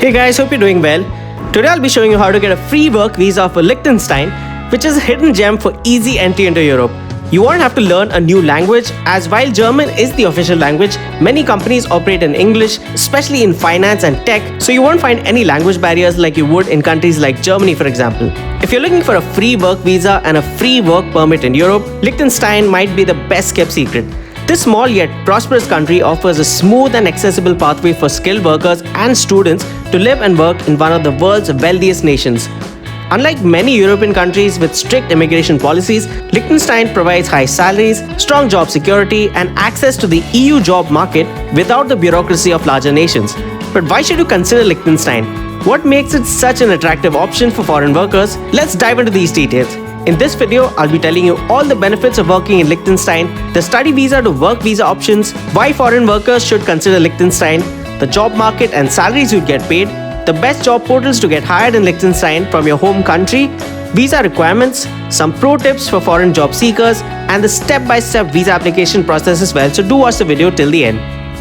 Hey guys, hope you're doing well. Today I'll be showing you how to get a free work visa for Liechtenstein, which is a hidden gem for easy entry into Europe. You won't have to learn a new language, as while German is the official language, many companies operate in English, especially in finance and tech, so you won't find any language barriers like you would in countries like Germany, for example. If you're looking for a free work visa and a free work permit in Europe, Liechtenstein might be the best kept secret. This small yet prosperous country offers a smooth and accessible pathway for skilled workers and students to live and work in one of the world's wealthiest nations. Unlike many European countries with strict immigration policies, Liechtenstein provides high salaries, strong job security, and access to the EU job market without the bureaucracy of larger nations. But why should you consider Liechtenstein? What makes it such an attractive option for foreign workers? Let's dive into these details. In this video, I'll be telling you all the benefits of working in Liechtenstein, the study visa to work visa options, why foreign workers should consider Liechtenstein, the job market and salaries you'd get paid, the best job portals to get hired in Liechtenstein from your home country, visa requirements, some pro tips for foreign job seekers, and the step-by-step visa application process as well, so do watch the video till the end.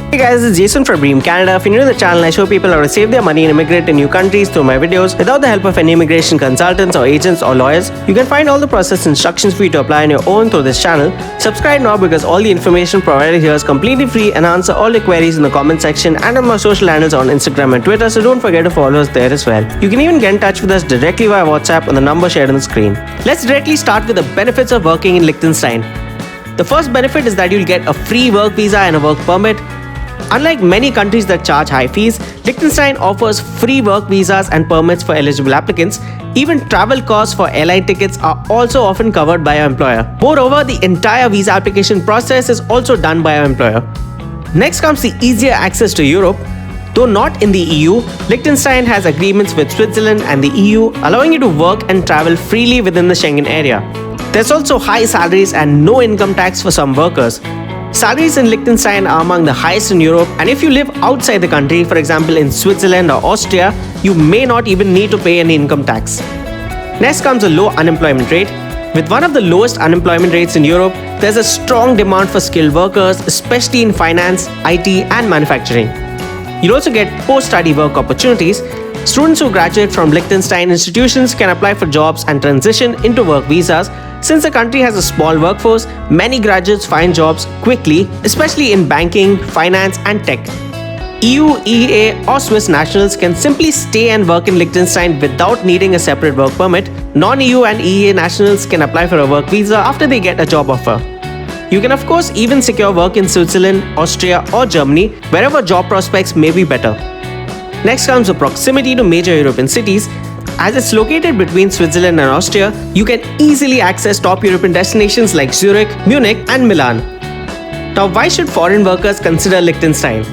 Hey guys, this is Jason from Dream Canada. If you're new to the channel, I show people how to save their money and immigrate to new countries through my videos without the help of any immigration consultants or agents or lawyers. You can find all the process instructions for you to apply on your own through this channel. Subscribe now because all the information provided here is completely free and answer all your queries in the comment section and on my social handles on Instagram and Twitter, so don't forget to follow us there as well. You can even get in touch with us directly via WhatsApp on the number shared on the screen. Let's directly start with the benefits of working in Liechtenstein. The first benefit is that you'll get a free work visa and a work permit. Unlike many countries that charge high fees, Liechtenstein offers free work visas and permits for eligible applicants. Even travel costs for airline tickets are also often covered by your employer. Moreover, the entire visa application process is also done by your employer. Next comes the easier access to Europe. Though not in the EU, Liechtenstein has agreements with Switzerland and the EU, allowing you to work and travel freely within the Schengen Area. There's also high salaries and no income tax for some workers. Salaries in Liechtenstein are among the highest in Europe, and if you live outside the country, for example in Switzerland or Austria, you may not even need to pay any income tax. Next comes a low unemployment rate. With one of the lowest unemployment rates in Europe, there's a strong demand for skilled workers, especially in finance, IT, and manufacturing. You'll also get post-study work opportunities. Students who graduate from Liechtenstein institutions can apply for jobs and transition into work visas. Since the country has a small workforce, many graduates find jobs quickly, especially in banking, finance, and tech. EU, EEA, or Swiss nationals can simply stay and work in Liechtenstein without needing a separate work permit. Non-EU and EEA nationals can apply for a work visa after they get a job offer. You can of course even secure work in Switzerland, Austria, or Germany, wherever job prospects may be better. Next comes the proximity to major European cities. As it's located between Switzerland and Austria, you can easily access top European destinations like Zurich, Munich, and Milan. Now, why should foreign workers consider Liechtenstein?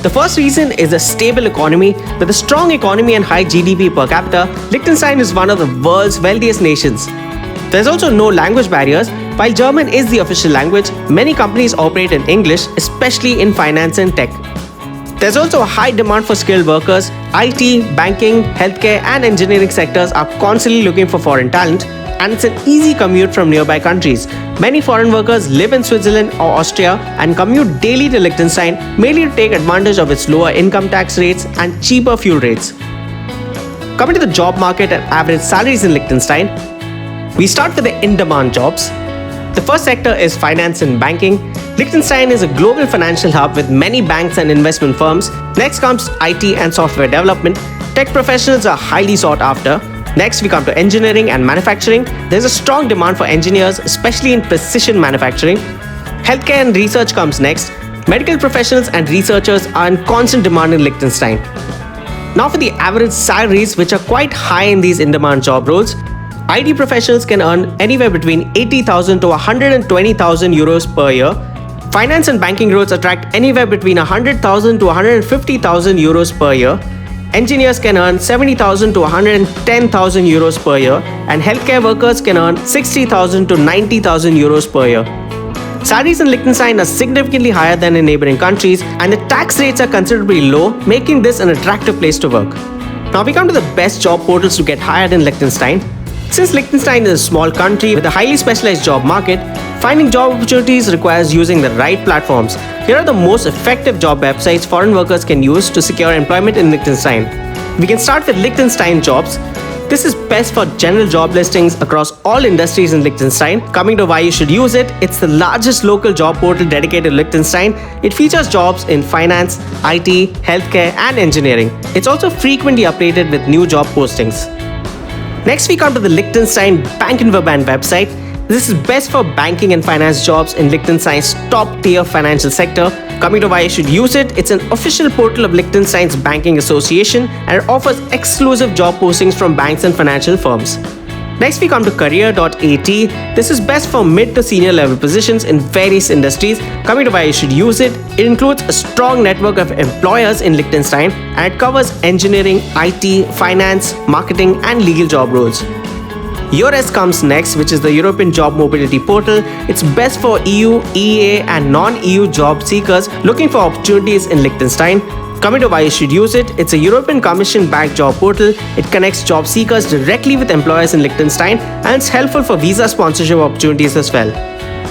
The first reason is a stable economy. With a strong economy and high GDP per capita, Liechtenstein is one of the world's wealthiest nations. There's also no language barriers. While German is the official language, many companies operate in English, especially in finance and tech. There's also a high demand for skilled workers. IT, banking, healthcare, and engineering sectors are constantly looking for foreign talent, and it's an easy commute from nearby countries. Many foreign workers live in Switzerland or Austria and commute daily to Liechtenstein, mainly to take advantage of its lower income tax rates and cheaper fuel rates. Coming to the job market and average salaries in Liechtenstein, we start with the in-demand jobs. The first sector is finance and banking. Liechtenstein is a global financial hub with many banks and investment firms. Next comes IT and software development. Tech professionals are highly sought after. Next, we come to engineering and manufacturing. There's a strong demand for engineers, especially in precision manufacturing. Healthcare and research comes next. Medical professionals and researchers are in constant demand in Liechtenstein. Now for the average salaries, which are quite high in these in-demand job roles. IT professionals can earn anywhere between 80,000 to 120,000 euros per year. Finance and banking roles attract anywhere between 100,000 to 150,000 euros per year. Engineers can earn 70,000 to 110,000 euros per year, and healthcare workers can earn 60,000 to 90,000 euros per year. Salaries in Liechtenstein are significantly higher than in neighbouring countries, and the tax rates are considerably low, making this an attractive place to work. Now we come to the best job portals to get hired in Liechtenstein. Since Liechtenstein is a small country with a highly specialized job market, finding job opportunities requires using the right platforms. Here are the most effective job websites foreign workers can use to secure employment in Liechtenstein. We can start with Liechtenstein jobs. This is best for general job listings across all industries in Liechtenstein. Coming to why you should use it, it's the largest local job portal dedicated to Liechtenstein. It features jobs in finance, IT, healthcare, and engineering. It's also frequently updated with new job postings. Next, we come to the Liechtenstein Bankenverband website. This is best for banking and finance jobs in Liechtenstein's top-tier financial sector. Coming to why you should use it, it's an official portal of Liechtenstein's banking association and it offers exclusive job postings from banks and financial firms. Next, we come to career.at. This is best for mid to senior level positions in various industries. Coming to why you should use it, it includes a strong network of employers in Liechtenstein and it covers engineering, IT, finance, marketing, and legal job roles. EURES comes next, which is the European Job Mobility Portal. It's best for EU, EEA, and non-EU job seekers looking for opportunities in Liechtenstein. Coming to why you should use it, it's a European Commission-backed job portal. It connects job seekers directly with employers in Liechtenstein, and it's helpful for visa sponsorship opportunities as well.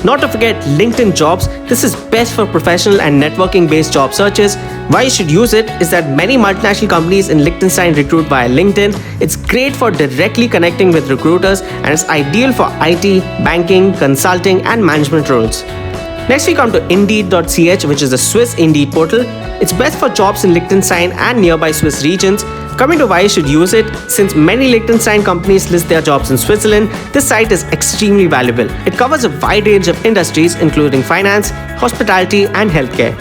Not to forget LinkedIn Jobs. This is best for professional and networking-based job searches. Why you should use it is that many multinational companies in Liechtenstein recruit via LinkedIn. It's great for directly connecting with recruiters and it's ideal for IT, banking, consulting, and management roles. Next, we come to Indeed.ch, which is a Swiss Indeed portal. It's best for jobs in Liechtenstein and nearby Swiss regions. Coming to why you should use it, since many Liechtenstein companies list their jobs in Switzerland, this site is extremely valuable. It covers a wide range of industries including finance, hospitality, and healthcare.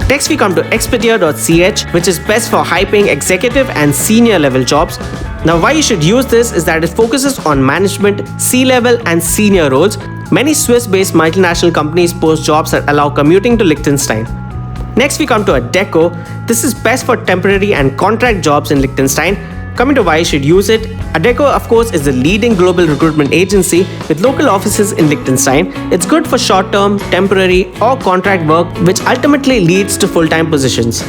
Next, we come to Expedia.ch, which is best for high-paying executive and senior level jobs. Now, why you should use this is that it focuses on management, C-level, and senior roles. Many Swiss-based multinational companies post jobs that allow commuting to Liechtenstein. Next, we come to Adecco. This is best for temporary and contract jobs in Liechtenstein. Coming to why you should use it, Adecco, of course, is the leading global recruitment agency with local offices in Liechtenstein. It's good for short-term, temporary, or contract work, which ultimately leads to full-time positions.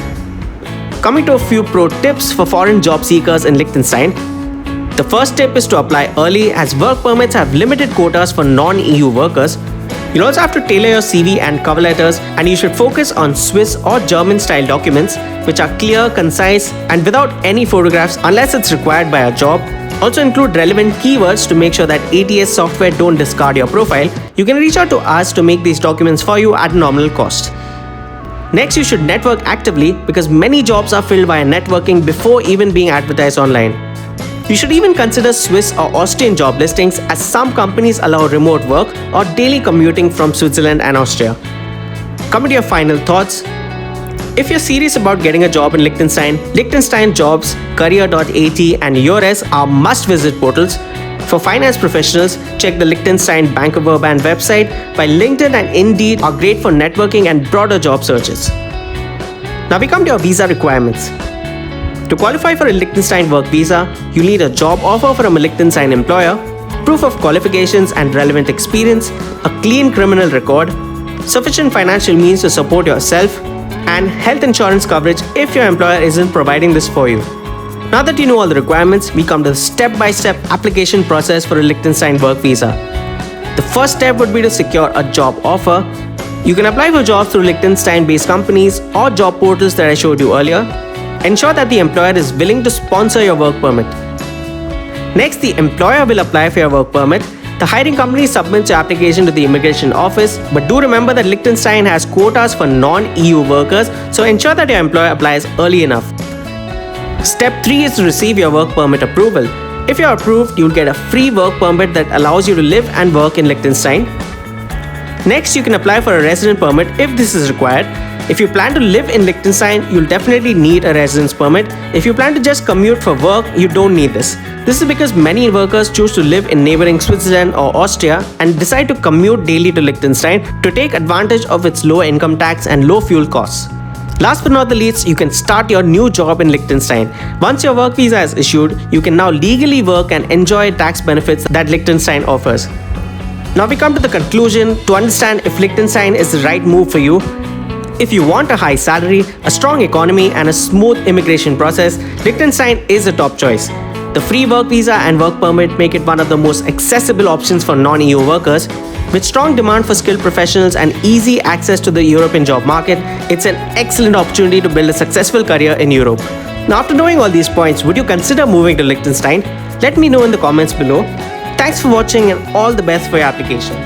Coming to a few pro tips for foreign job seekers in Liechtenstein. The first tip is to apply early, as work permits have limited quotas for non-EU workers. You'll also have to tailor your CV and cover letters, and you should focus on Swiss or German style documents which are clear, concise, and without any photographs unless it's required by a job. Also include relevant keywords to make sure that ATS software don't discard your profile. You can reach out to us to make these documents for you at nominal cost. Next, you should network actively because many jobs are filled via networking before even being advertised online. You should even consider Swiss or Austrian job listings, as some companies allow remote work or daily commuting from Switzerland and Austria. Coming to your final thoughts. If you're serious about getting a job in Liechtenstein, Liechtenstein Jobs, Career.at, and EURES are must-visit portals. For finance professionals, check the Liechtenstein Bankenverband website, while LinkedIn and Indeed are great for networking and broader job searches. Now we come to your visa requirements. To qualify for a Liechtenstein Work Visa, you need a job offer from a Liechtenstein employer, proof of qualifications and relevant experience, a clean criminal record, sufficient financial means to support yourself, and health insurance coverage if your employer isn't providing this for you. Now that you know all the requirements, we come to the step-by-step application process for a Liechtenstein Work Visa. The first step would be to secure a job offer. You can apply for jobs through Liechtenstein-based companies or job portals that I showed you earlier. Ensure that the employer is willing to sponsor your work permit. Next, the employer will apply for your work permit. The hiring company submits your application to the immigration office, but do remember that Liechtenstein has quotas for non-EU workers, so ensure that your employer applies early enough. Step 3 is to receive your work permit approval. If you are approved, you will get a free work permit that allows you to live and work in Liechtenstein. Next, you can apply for a resident permit if this is required. If you plan to live in Liechtenstein, you'll definitely need a residence permit. If you plan to just commute for work, you don't need this. This is because many workers choose to live in neighbouring Switzerland or Austria and decide to commute daily to Liechtenstein to take advantage of its low income tax and low fuel costs. Last but not the least, you can start your new job in Liechtenstein. Once your work visa is issued, you can now legally work and enjoy tax benefits that Liechtenstein offers. Now we come to the conclusion to understand if Liechtenstein is the right move for you. If you want a high salary, a strong economy, and a smooth immigration process, Liechtenstein is a top choice. The free work visa and work permit make it one of the most accessible options for non-EU workers. With strong demand for skilled professionals and easy access to the European job market, it's an excellent opportunity to build a successful career in Europe. Now, after knowing all these points, would you consider moving to Liechtenstein? Let me know in the comments below. Thanks for watching and all the best for your application.